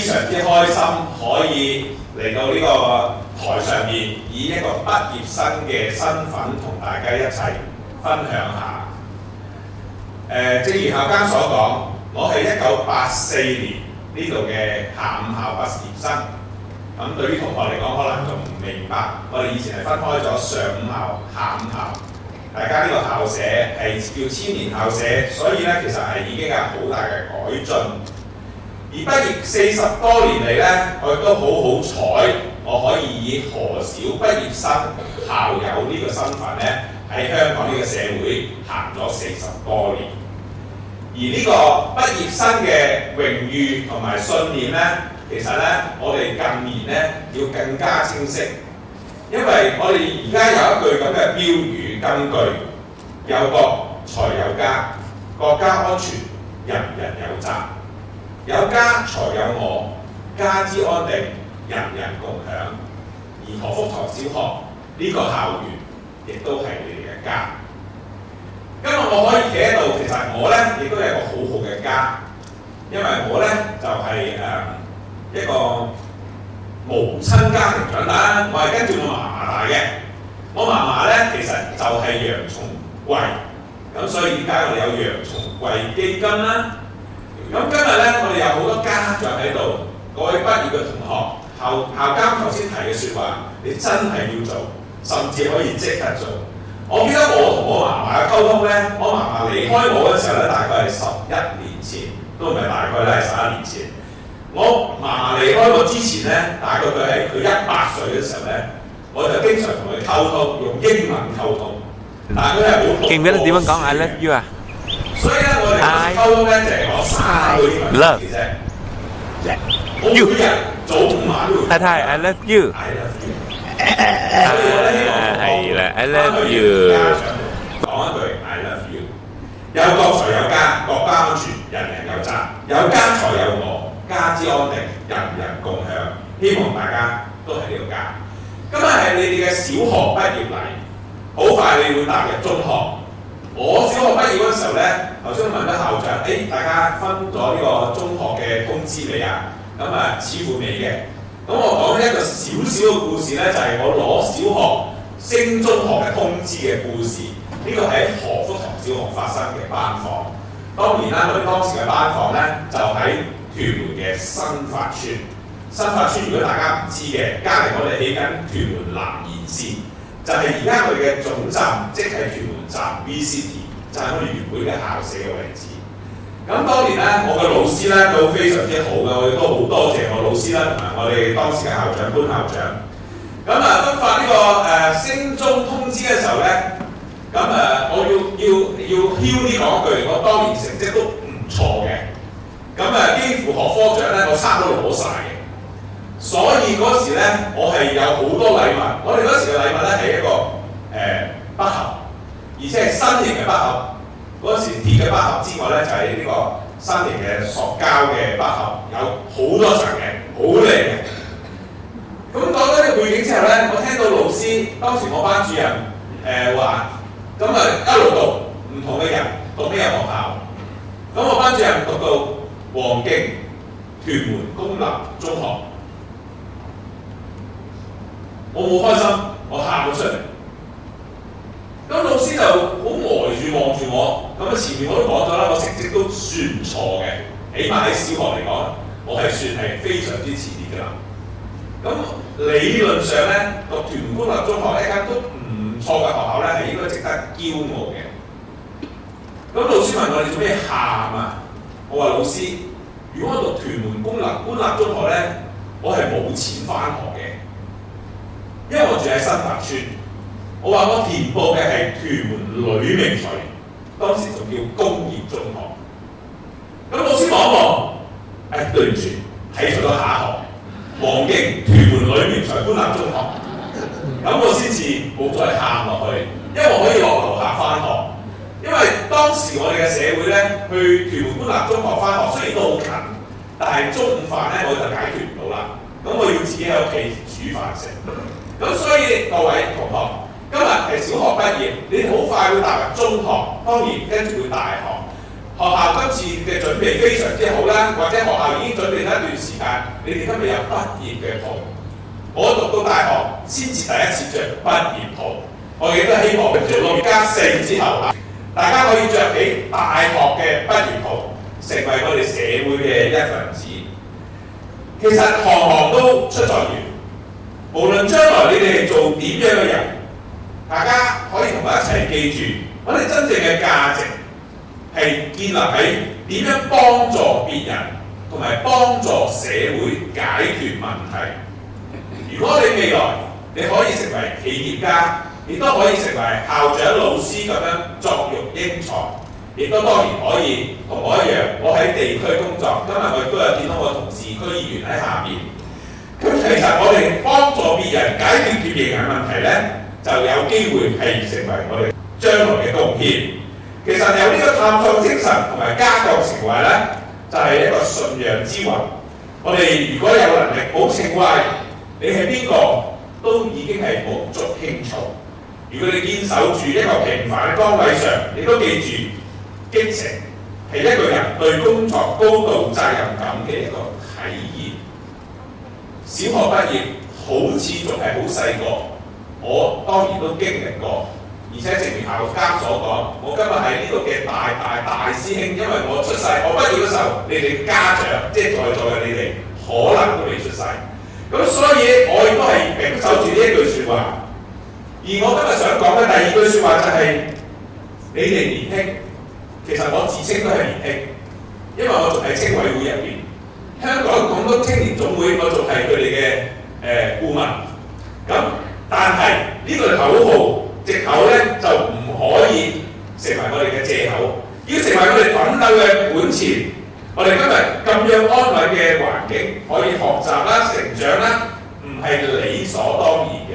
常之開心可以嚟到呢個台上面，以一個畢業生嘅身份同大家一齊分享下。正如校監所講，我係1984年呢度嘅下午校畢業生。咁對於同學嚟講，可能仲唔明白，我哋以前係分開咗上午校、下午校。大家呢個校舍係叫千年校舍，所以咧其實係已經有好大嘅改進。而畢業40多年嚟咧，我亦都好好彩，我可以以何小畢業生校友呢個身份咧，喺香港呢個社會行咗40多年。而呢個畢業生嘅榮譽同埋信念咧，其實咧我哋近年咧要更加清晰，因為我哋而家有一句咁嘅標語金句：有國才有家，國家安全人人有責；有家才有我，家之安定人人共享。而何福堂小學呢個校園亦都係你哋嘅家。今日我可以企喺度，其實我咧亦都有一個好好嘅家，因為我咧就係一個無親家庭長大，我係跟住我嫲嫲大嘅。我嫲嫲咧其實就係楊松貴，咁所以點解我哋有楊松貴基金啦？咁今日咧我哋有好多家長喺度，各位畢業嘅同學，校監頭先提嘅説話，你真係要做，甚至可以即刻做。我記得我同我嫲嫲嘅溝通咧，我嫲嫲離開我嘅時候咧，大概係11年前，都唔係大概咧，係11年前。我嫲嫲離開我之前咧，大概佢喺佢100歲嘅時候咧，我就經常同佢溝通，用英文溝通。但係佢係好獨。記唔記得點樣講 I love you 啊？所以咧，我哋溝通咧就係講3個英文字嘅啫。我每日早午晚都會。太太 I love you。係啦 ，I love you。講一句 I love you。有國才有家，國家安全人人有責；有家才有我，家之安定人人共享。希望大家都係呢個家。今日係你哋嘅小學畢業禮，好快你會踏入中學。我小學畢業嗰時候咧，頭先問咗校長，大家分咗呢個中學嘅通知未啊？咁似乎未嘅。咁我講一個少少嘅故事咧，就係我攞小學升中學嘅通知嘅故事。呢個喺何福堂小學發生嘅班房。當然啦，我哋當時嘅班房咧就喺屯門嘅新發村。新發村如果大家唔知嘅，隔離我哋起緊屯門南延線，就係而家我哋嘅總站，即係屯門站 VCT， 就係我哋原本嘅校舍嘅位置。咁當年咧，我嘅老師咧都非常之好嘅，我哋都好多謝我老師啦，同埋我哋當時嘅校長潘校長。咁分發呢個升中通知嘅時候咧，咁我要囂啲講一句，我當年成績都唔錯嘅。咁幾乎學科獎咧，我差唔多攞晒嘅。所以嗰時咧，我係有好多禮物。我哋嗰時嘅禮物咧係一個筆盒，而且係新型嘅筆盒。嗰時鐵嘅筆盒之外咧，就係呢個新型嘅塑膠嘅筆盒，有好多層嘅，好靚嘅。咁講咗呢個背景之後咧，我聽到老師當時我班主任話，咁一路讀唔同嘅人讀呢個學校。咁我班主任讀到黃徑屯門公立中學，我好開心，我喊咗出嚟。咁老師就好呆住望住我，咁前面我都講咗啦，我成績都算唔錯嘅，起碼喺小學嚟講，我係算係非常之前列㗎啦。咁理論上咧，讀屯門公立中學一間都唔錯嘅學校咧，係應該值得驕傲嘅。咁老師問我：你做咩喊啊？我話老師，如果我讀屯門公立中學咧，我係冇錢返學嘅，因為我住喺新發村。我話我填報嘅係屯門呂明垂，當時仲叫工業中學。咁老師望一望，對唔住，睇錯咗下一行，黃徑屯門呂明垂官立中學。咁我先至冇再喊落去，因為我可以落樓下返學。因為當時我哋嘅社會咧，去屯門官立中學返學，雖然都好近，但係中午飯咧我就解決唔到啦。咁我要自己喺屋企煮飯食。咁所以各位同學，今日係小學畢業，你好快會踏入中學，當然跟住會大學。學校今次嘅準備非常之好啦，或者學校已經準備咗一段時間，你哋今日有畢業嘅袍。我讀到大學先至第一次着畢業袍，我亦都希望做到6+4之後，大家可以着起大學嘅畢業袍，成為我哋社會嘅一份子。其實行行都出狀元，無論將來你哋係做點樣嘅人，大家可以同我一齊記住，我哋真正嘅價值係建立喺點樣幫助別人同埋幫助社會解決問題。如果你未來你可以成為企業家，亦都可以成為校長、老師咁樣作育英才，亦都當然可以同我一樣，我喺地區工作。今日我亦都有見到我同事區議員喺下面。咁其實我哋幫助別人解決脫營嘅問題咧，就有機會係成為我哋將來嘅貢獻。其實有呢個探索精神同埋家國情懷咧，就係一個信仰之魂。我哋如果有能力冇情懷，你係邊個都已經係無足輕重。如果你堅守住一個平凡嘅崗位上，你都記住激情係一個人對工作高度責任感嘅一個體現。小學畢業好似仲係好細個，我當然都經歷過。而且正如校監所講，我今日係呢度嘅大師兄，因為我出世，我畢業嘅時候，你哋家長即係在座嘅你哋，可能都未出世。咁所以我亦都係秉守住呢一句説話。而我今日想講嘅第二句説話就係、你哋年輕，其實我自稱都係年輕，因為我仲喺青委會入邊，香港廣東青年總會我仲係佢哋嘅顧問。咁但係呢個口號藉口咧就唔可以成為我哋嘅藉口，要成為我哋奮鬥嘅本錢。我哋今日咁樣安穩嘅環境，可以學習啦、成長啦，唔係理所當然嘅。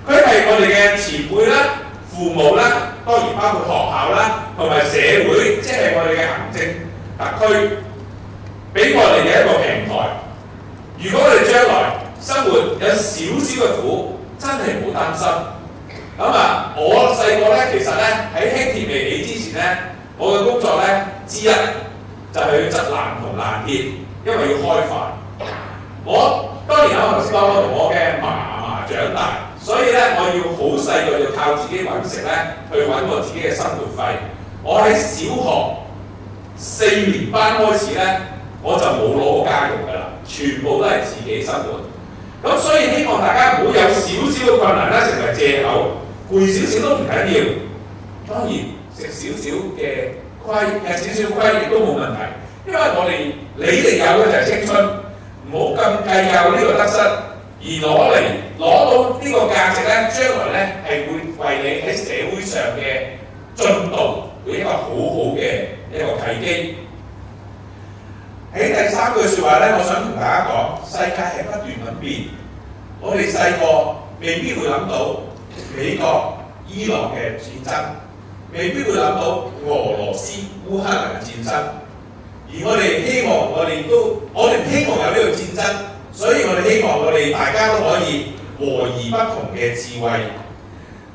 佢係我哋嘅前輩啦、父母啦，當然包括學校啦，同埋社會，即係我哋嘅行政特區，俾我哋嘅一個平台。如果我哋將來生活有少少嘅苦，真係唔好擔心。咁我細個咧，其實咧喺輕鐵未起之前咧，我嘅工作咧之一就係去執爛銅爛鐵，因為要開飯。我當然我頭先講我同我嘅嫲嫲長大，所以咧我要好細個要靠自己揾食咧，去揾我自己嘅生活費。我喺小學4年班開始咧，我就冇攞過家用㗎啦，全部都係自己生活。咁所以希望大家唔好有少少嘅困難咧成為藉口，攰少少都唔緊要。當然食少少嘅虧，少少虧亦都冇問題，因為你哋有嘅就係青春，唔好咁計較呢個得失，而攞到呢個價值咧，將來咧係會為你喺社會上嘅進步會一個好好嘅一個契機。喺第三句説話咧，我想同大家講，世界係不斷咁變。我哋細個未必會諗到美國、伊朗嘅戰爭，未必會諗到俄羅斯、烏克蘭嘅戰爭。而我哋希望我哋唔希望有呢個戰爭，所以我哋希望我哋大家都可以和而不同嘅智慧。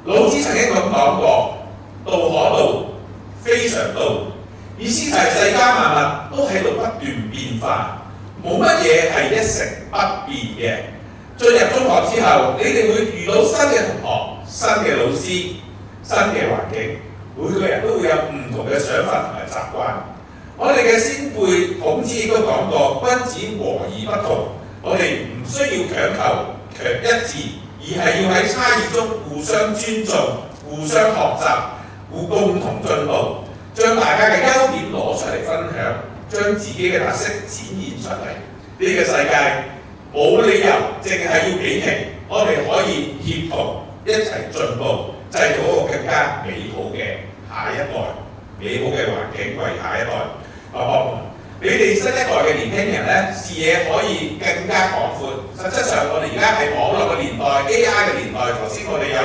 老子曾經咁講過：道可道，非常道。意思就係世間萬物都喺度不斷變化，冇乜嘢係一成不變嘅。進入中學之後，你哋會遇到新嘅同學、新嘅老師、新嘅環境，每個人都會有唔同嘅想法同埋習慣。我哋嘅先輩孔子亦都講過：君子和而不同。我哋唔需要強求強一致，而係要喺差異中互相尊重、互相學習、共同進步。將大家嘅優點攞出嚟分享，將自己嘅特色展現出嚟。呢個世界冇理由淨係要比拼，我哋可以協同一齊進步，製造一個更加美好嘅下一代，美好嘅環境為下一代。你哋新一代嘅年輕人咧，視野可以更加廣闊。實質上，我哋而家係網絡嘅年代、AI 嘅年代。頭先我哋有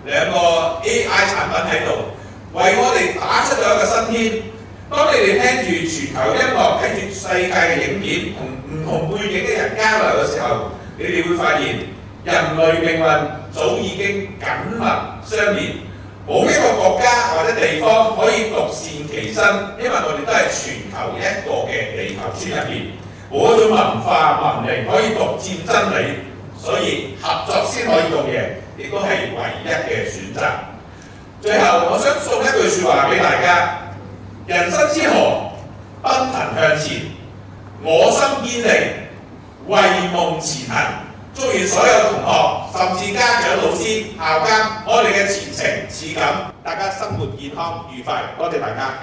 兩個 AI 產品喺度。為我哋打出咗一個新天。當你哋聽住全球音樂、睇住世界嘅影片，同唔同背景嘅人交流嘅時候，你哋會發現人類命運早已經緊密相連。冇一個國家或者地方可以獨善其身，因為我哋都係全球一個嘅地球村入邊，冇一種文化文明可以獨佔真理，所以合作先可以共贏，亦都係唯一嘅選擇。最後，我想送一句説話俾大家：人生之河，奔騰向前，我心堅定，為夢前行。祝願所有同學，甚至家長、老師、校監，我哋嘅前程似錦，大家生活健康愉快。多謝大家。